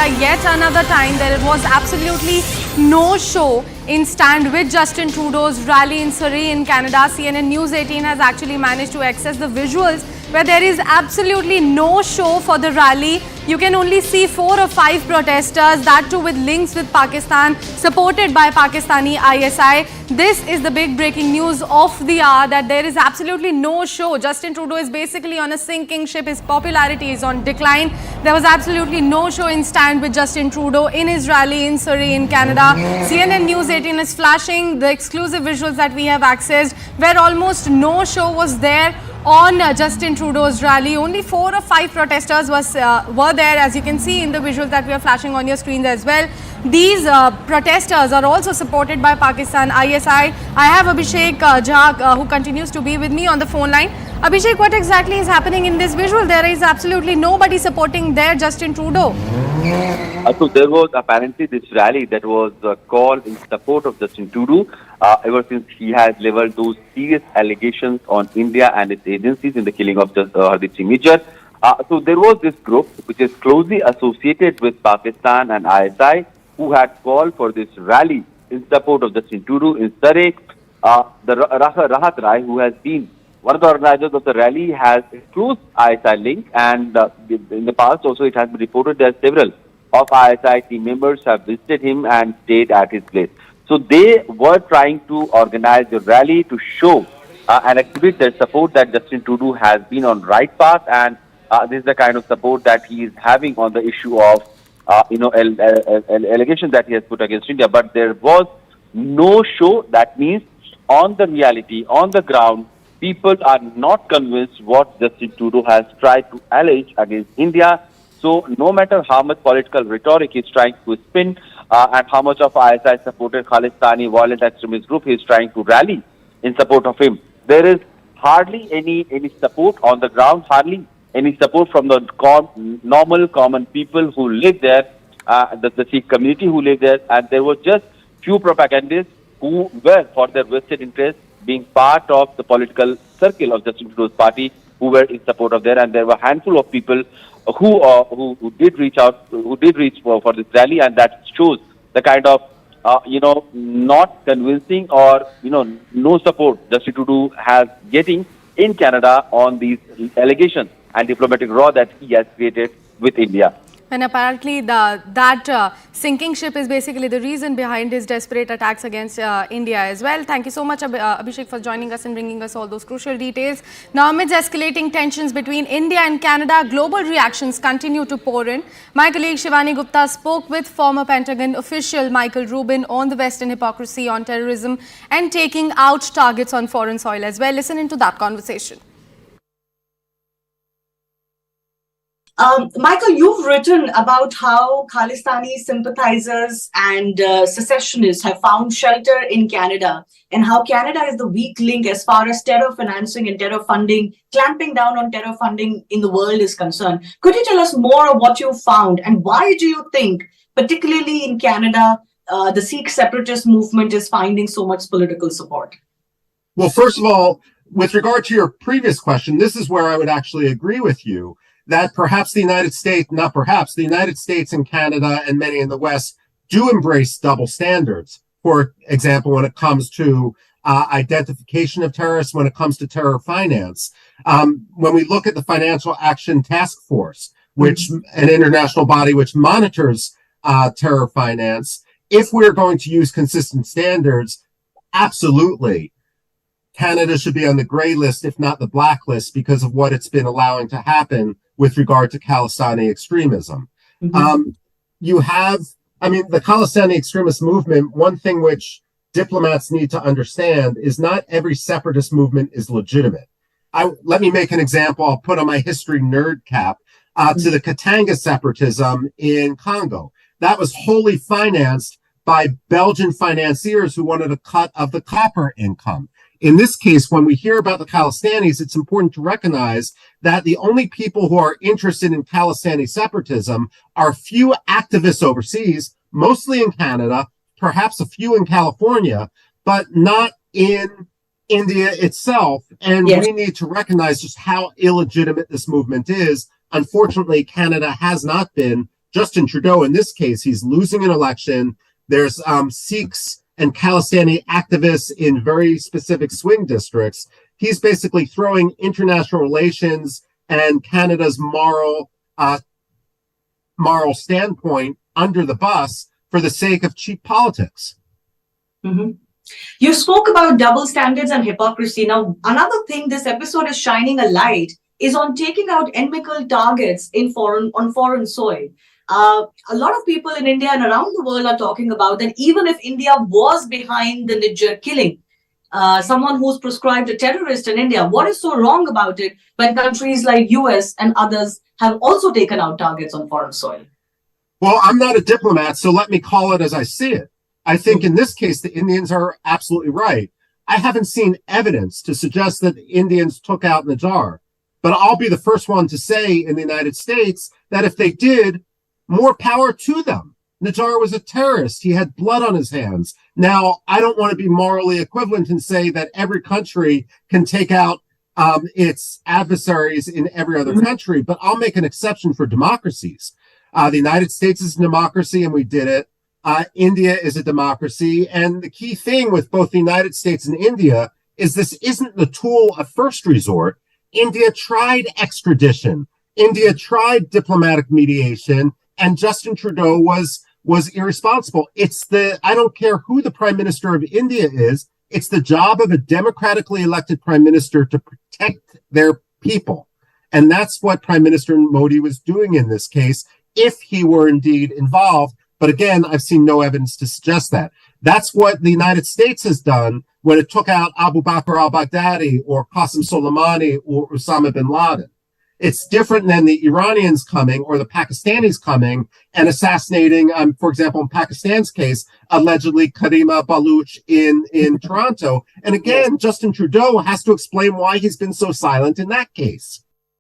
Canada yet another time. There was absolutely no show in stand with Justin Trudeau's rally in Surrey in Canada. CNN News 18 has actually managed to access the visuals where there is absolutely no show for the rally. You can only see 4 or 5 protesters, that too with links with Pakistan, supported by Pakistani ISI. This is the big breaking news of the hour, that there is absolutely no show. Justin Trudeau is basically on a sinking ship. His popularity is on decline. There was absolutely no show in stand with Justin Trudeau in his rally in Surrey in Canada. CNN News 18 is flashing the exclusive visuals that we have accessed, where almost no show was there on Justin Trudeau's rally. Only 4 or 5 protesters were there, as you can see in the visuals that we are flashing on your screens as well. These protesters are also supported by Pakistan ISI. I have Abhishek Jha, who continues to be with me on the phone line. Abhishek, what exactly is happening in this visual? There is absolutely nobody supporting there Justin Trudeau. So there was apparently this rally that was called in support of Justin Trudeau ever since he has leveled those serious allegations on India and its agencies in the killing of Hardeep Singh Nijjar. So there was this group which is closely associated with Pakistan and ISI who had called for this rally in support of Justin Trudeau in Surrey. The Rahat Rai, who has been one of the organizers of the rally, has a close ISI link, and in the past also it has been reported that several of ISI team members have visited him and stayed at his place. So they were trying to organize a rally to show and exhibit their support that Justin Trudeau has been on right path, and this is the kind of support that he is having on the issue of allegations that he has put against India. But there was no show. That means on the reality, on the ground, people are not convinced what Justin Trudeau has tried to allege against India. So no matter how much political rhetoric he's trying to spin and how much of ISI supported Khalistani violent extremist group he's trying to rally in support of him, there is hardly any support on the ground, hardly any support from the normal common people who live there, the Sikh community who live there, and there were just few propagandists who were for their vested interest being part of the political circle of Justin Trudeau's party who were in support of there, and there were a handful of people who did reach out, who did reach for this rally, and that shows the kind of not convincing or no support Justin Trudeau has getting in Canada on these allegations and diplomatic row that he has created with India. And apparently that sinking ship is basically the reason behind his desperate attacks against India as well. Thank you so much, Abhishek, for joining us and bringing us all those crucial details. Now, amidst escalating tensions between India and Canada, global reactions continue to pour in. My colleague Shivani Gupta spoke with former Pentagon official Michael Rubin on the Western hypocrisy on terrorism and taking out targets on foreign soil as well. Listen into that conversation. Michael, you've written about how Khalistani sympathizers and secessionists have found shelter in Canada, and how Canada is the weak link as far as terror financing and terror funding, clamping down on terror funding in the world is concerned. Could you tell us more of what you found, and why do you think, particularly in Canada, the Sikh separatist movement is finding so much political support? Well, first of all, with regard to your previous question, this is where I would actually agree with you, that perhaps the United States and Canada and many in the West do embrace double standards. For example, when it comes to identification of terrorists, when it comes to terror finance. When we look at the Financial Action Task Force, which an international body which monitors terror finance, if we're going to use consistent standards, absolutely, Canada should be on the gray list, if not the black list, because of what it's been allowing to happen with regard to Khalistani extremism. The Khalistani extremist movement, one thing which diplomats need to understand is not every separatist movement is legitimate. Let me make an example. I'll put on my history nerd cap to the Katanga separatism in Congo. That was wholly financed by Belgian financiers who wanted a cut of the copper income. In this case, when we hear about the Khalistanis, it's important to recognize that the only people who are interested in Khalistani separatism are few activists overseas, mostly in Canada, perhaps a few in California, but not in India itself. And we need to recognize just how illegitimate this movement is. Unfortunately, Canada has not been Justin Trudeau, in this case, he's losing an election. There's Sikhs and Khalistani activists in very specific swing districts. He's basically throwing international relations and Canada's moral standpoint under the bus for the sake of cheap politics. Mm-hmm. You spoke about double standards and hypocrisy. Now, another thing this episode is shining a light is on taking out enemical targets on foreign soil. A lot of people in India and around the world are talking about that even if India was behind the Niger killing, someone who's prescribed a terrorist in India, what is so wrong about it when countries like US and others have also taken out targets on foreign soil? Well, I'm not a diplomat, so let me call it as I see it. I think in this case, the Indians are absolutely right. I haven't seen evidence to suggest that the Indians took out Niger, but I'll be the first one to say in the United States that if they did, more power to them. Niger was a terrorist. He had blood on his hands. Now, I don't want to be morally equivalent and say that every country can take out its adversaries in every other country, but I'll make an exception for democracies. The United States is a democracy, and we did it. India is a democracy. And the key thing with both the United States and India is this isn't the tool of first resort. India tried extradition. India tried diplomatic mediation, and Justin Trudeau was irresponsible. I don't care who the Prime Minister of India is, it's the job of a democratically elected Prime Minister to protect their people. And that's what Prime Minister Modi was doing in this case, if he were indeed involved. But again, I've seen no evidence to suggest that. That's what the United States has done when it took out Abu Bakr al-Baghdadi or Qasem Soleimani or Osama bin Laden. It's different than the Iranians coming or the Pakistanis coming and assassinating, for example, in Pakistan's case, allegedly Karima Baluch in Toronto. And again, Justin Trudeau has to explain why he's been so silent in that case.